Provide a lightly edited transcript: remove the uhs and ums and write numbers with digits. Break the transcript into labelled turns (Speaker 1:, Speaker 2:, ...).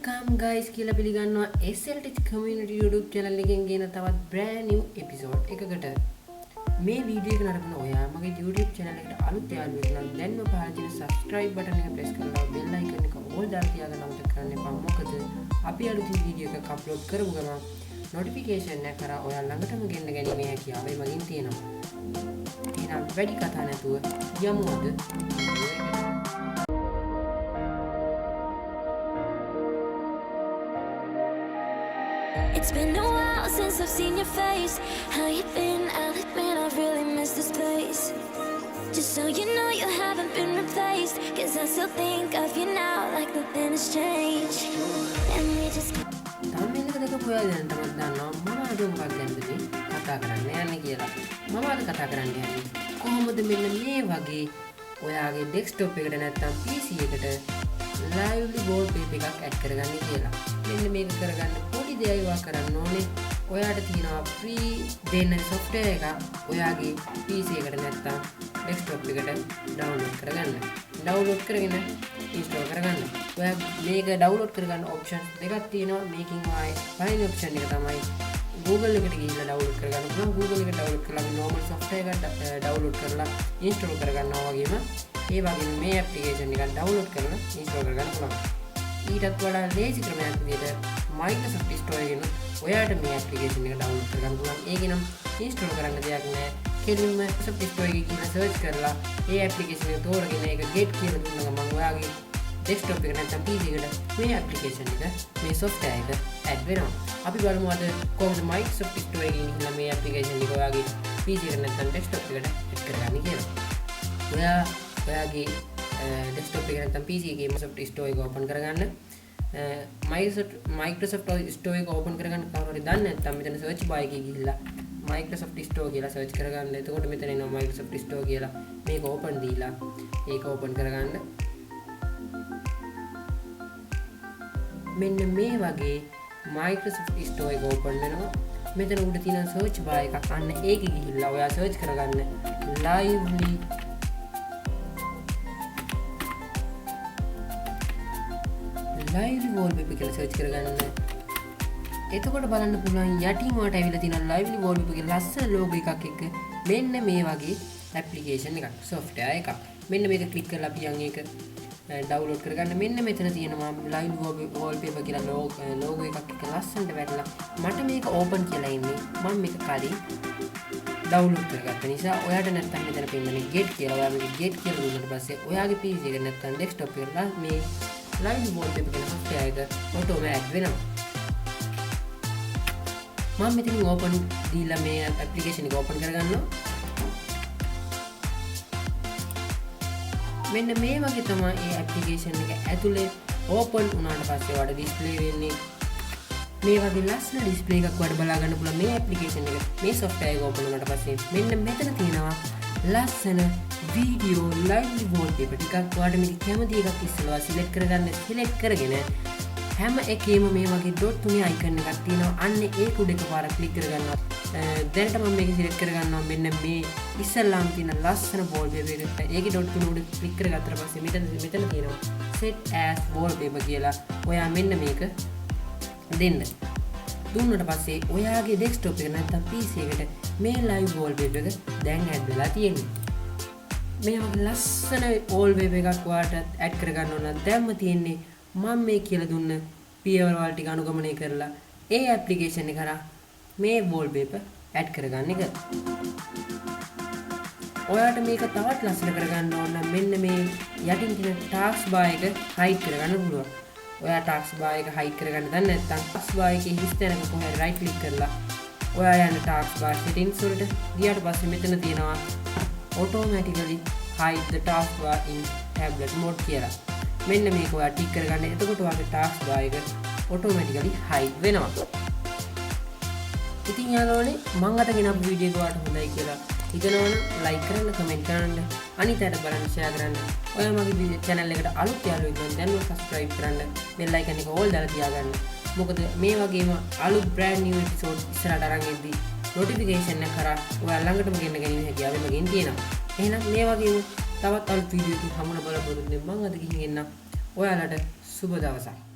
Speaker 1: Welcome guys කියලා පිළිගන්නවා SLT community YouTube channel එකෙන් ගෙන තවත් brand new episode එකකට මේ වීඩියෝ එක නරඹන ඔයා මගේ YouTube channel එකට අලුත් යාළුවෙක් නම් දැන්ම පහළ තියෙන subscribe button එක press කරලා bell icon එක all දාලා තියාගන්න අමතක කරන්න එපා මොකද අපි අලුත් වීඩියෝ එකක් upload කරමු ගමන් notification එක කරා ඔයා ළඟටම ගෙන්න ගැනීමේ හැකියාව මගින් තියෙනවා එහෙනම් වැඩි කතා නැතුව යමු අද
Speaker 2: It's been a while since I've seen your face. How you been? I'll admit I really miss this place. Just so you know you haven't been replaced. Cause I still think of you now like nothing has changed. And we just
Speaker 1: තම්මෙලක දෙක පොයා දැන් තමයි දන්නවා මම අද මොකක් ගැනද මේ කතා කරන්න යන්නේ කියලා. මම අද කතා කරන්න යන්නේ කොහොමද මෙන්න මේ වගේ ඔයාගේ desktop එකට නැත්නම් PC එකට lively wallpaper එකක් add කරගන්නේ කියලා. මෙන්න මේක කරගන්න පොඩි දෙයක් කරන්න ඕනේ. ඔයාට තියෙනවා free දෙන්න software එකක් ඔයාගේ PC එකට නැත්නම් desktop එකට download කරගන්න. download කරගෙන install කරගන්න. ඔයා මේක download කරගන්න option දෙකක් තියෙනවා. මේකින් ආයේ පළවෙනි option එක තමයි Google එකට ගිහිල්ලා download කරගන්න පුළුවන්. Google එකට download කරලා normal software එකක් download කරලා install කරගන්නවා වගේම ඒ වගේම මේ application එක download කරලා install කරගන්න පුළුවන්. ඊටත් වඩා ලේසි ක්‍රමයක් විදිහට Microsoft Store එකෙන් ඔයාට මේ application එක download කරගන්න පුළුවන්. ඒක නම් install කරන්න දෙයක් නෑ. කෙලින්ම Microsoft Store එකේ ගිහින් search කරලා ඒ application එක තෝරගෙන ඒක get කියලා දුන්න ගමන් ඔයාගේ desktop එක නැත්නම් PC එකට මේ application එක මේ software එක add වෙනවා. අපි බලමු අද කොහොමද Microsoft Store එකකින් ගිහින් මේ application එක ඔයාගේ PC එකට නැත්නම් desktop එකට add කරගන්නේ කියලා. ඔයාගේ desktop එක නැත්නම් PC එකේ Microsoft Store එක open කරගන්න. Microsoft Store එක open කරගන්න කවුරු හරි දන්නේ නැත්නම් මෙතන search bar එකේ ගිහිල්ලා Microsoft Store කියලා search කරගන්න. එතකොට මෙතන එනවා Microsoft Store කියලා. මේක open දීලා ඒක open කරගන්න. මෙන්න මේ වගේ Microsoft Store එක open වෙනවා. මෙතන උඩ තියෙන search bar එකක් අන්න ඒකේ ගිහිල්ලා ඔයා search කරගන්න lively wallpaper කියලා search කරගන්න. එතකොට බලන්න පුළුවන් යටින් ඔයාලට ඇවිල්ලා තියෙන lively wallpaper කියලා ලස්සන logo එකක් එක්ක මෙන්න මේ වගේ application එකක් software එකක්. මෙන්න මේක click කරලා අපි යන් ඒක download කරගන්න. මෙන්න මෙතන තියෙනවා lively wallpaper කියලා logo එකක් එක්ක ලස්සනට වැටලා මට මේක open කියලා ඉන්නේ. මම මේක කලින් download කරගත්ත නිසා ඔයාට නැත්තම් මෙතන පෙන්නන්නේ get කියලා. ඔයා මේක get කියලා දුන්නාට පස්සේ ඔයාගේ PC එක නැත්තම් desktop එකට මේ lively wallpaper කියන software එක automatic වෙනවා. මම මෙතනින් open දීලා මේ application එක open කරගන්නවා. මෙන්න මේ වගේ තමයි මේ application එක ඇතුලේ open වුණාට පස්සේ ඔයාලට display වෙන්නේ. මේ වගේ ලස්සන display එකක් ඔයාලට බලා ගන්න පුළුවන් මේ application එක. මේ software එක open වුණාට පස්සේ මෙන්න මෙතන තියෙනවා ලස්සන video lively wallpaper ටිකක්. ඔයාලට මේක කැමති එකක් ඉස්සෙල්ලා select කරගන්න. select කරගෙන හැම එකේම මේ වගේ dot තුනේ icon එකක් තියෙනවා. අන්න ඒක උඩ එකපාරක් click කරගන්නවා. දැනට මම මේක select කරගන්නවා. මෙන්න මේ ඉස්සෙල්ලාම තියෙන ලස්සන wallpaper එක. ඒකේ dot තුන උඩ click කරගත්තට පස්සේ මෙතන තියෙනවා set as wallpaper කියලා. ඔයා මෙන්න මේක දෙන්න. දුන්නට පස්සේ ඔයාගේ desktop එක නැත්නම් PC එකට මේ live wallpaper එක දැන් add වෙලා තියෙනවා. මේ වගේ ලස්සන wallpaper එකක් ඔයාලට add කරගන්න ඕන නම් දැන්ම තියෙන්නේ මම මේ කියලා දුන්න පියවරවල් ටික අනුගමනය කරලා ඒ application එක කරා මේ wallpaper add කරගන්න එක. ඔයාලට මේක තවත් ලස්සන කරගන්න ඕන නම් මෙන්න මේ යටින් තියෙන task bar එක hide කරගන්න පුළුවන්. ඔයා task bar එක hide කරගන්න දන්නේ නැත්නම් task bar එකේ හිස් තැනක කොහේ right click කරලා ඔයා යන task bar settings වලට ගියාට පස්සේ මෙතන තියෙනවා automatically hide the task bar in tablet mode කියලා. මෙන්න මේක ඔයා ටික් කරගන්න. එතකොට ඔයාගේ task bar එක automatically hide වෙනවා. ඉතින් යාළුවනේ මම අද ගෙනපු වීඩියෝ එක ඔයාලට හොඳයි කියලා හිතනවනම් like කරන්න, comment කරන්න, අනිත් අයට බලන්න share කරන්න. ඔයා මගේ channel එකට අලුත් යාළුවෙක් නම් දැන්ම subscribe කරන්න. bell icon එක all දාලා තියාගන්න. මොකද මේ වගේම අලුත් brand new episode ඉස්සරහට අරන් එද්දී notification එක කරා ඔයා ළඟටම ගෙන්න ගැනීම හැකියාව මගෙන් තියෙනවා. එහෙනම් මේ වගේම තවත් අලුත් වීඩියෝ එකකින් හමුන බලපොරොත්තු වෙන්න මම අද ගිහින් එන්නම්. ඔයාලට සුබ දවසක්.